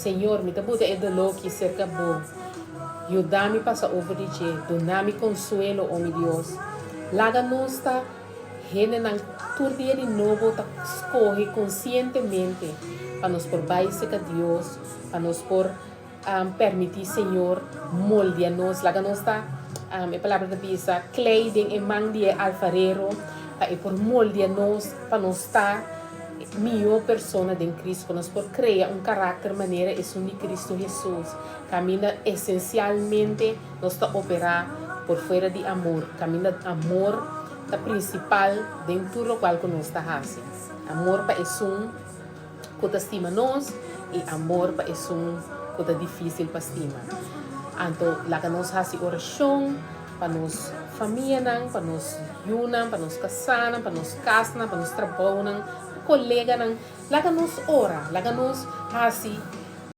Senhor, me tabuda é do que cerca bom. Eu dá-me passa over de je, dá-me consuelo, oh meu Deus. Laga nosta, rene nang turdia de novo, ta escorre conscientemente, para nos por baixo que Deus, para nos por permitir, Senhor, molde-nos. Laga nosta, a palavra da Bisa, kleding e man de alfarero, para por molde-nos, para nos estar melhor persona de Cristo, para nós por criar caráter maneira é de Cristo Jesus. Camina essencialmente nós está operar por fora de amor. Camina amor da principal dentro do qual nós está fazendo. Amor para que estima nós e amor para que difícil para estima. Então, lá que nós fazemos oração para nós família, para nós junam, para nós casar, para nós casar, para nós trabalhar, colega, lá que nós ora, lá que nós fazemos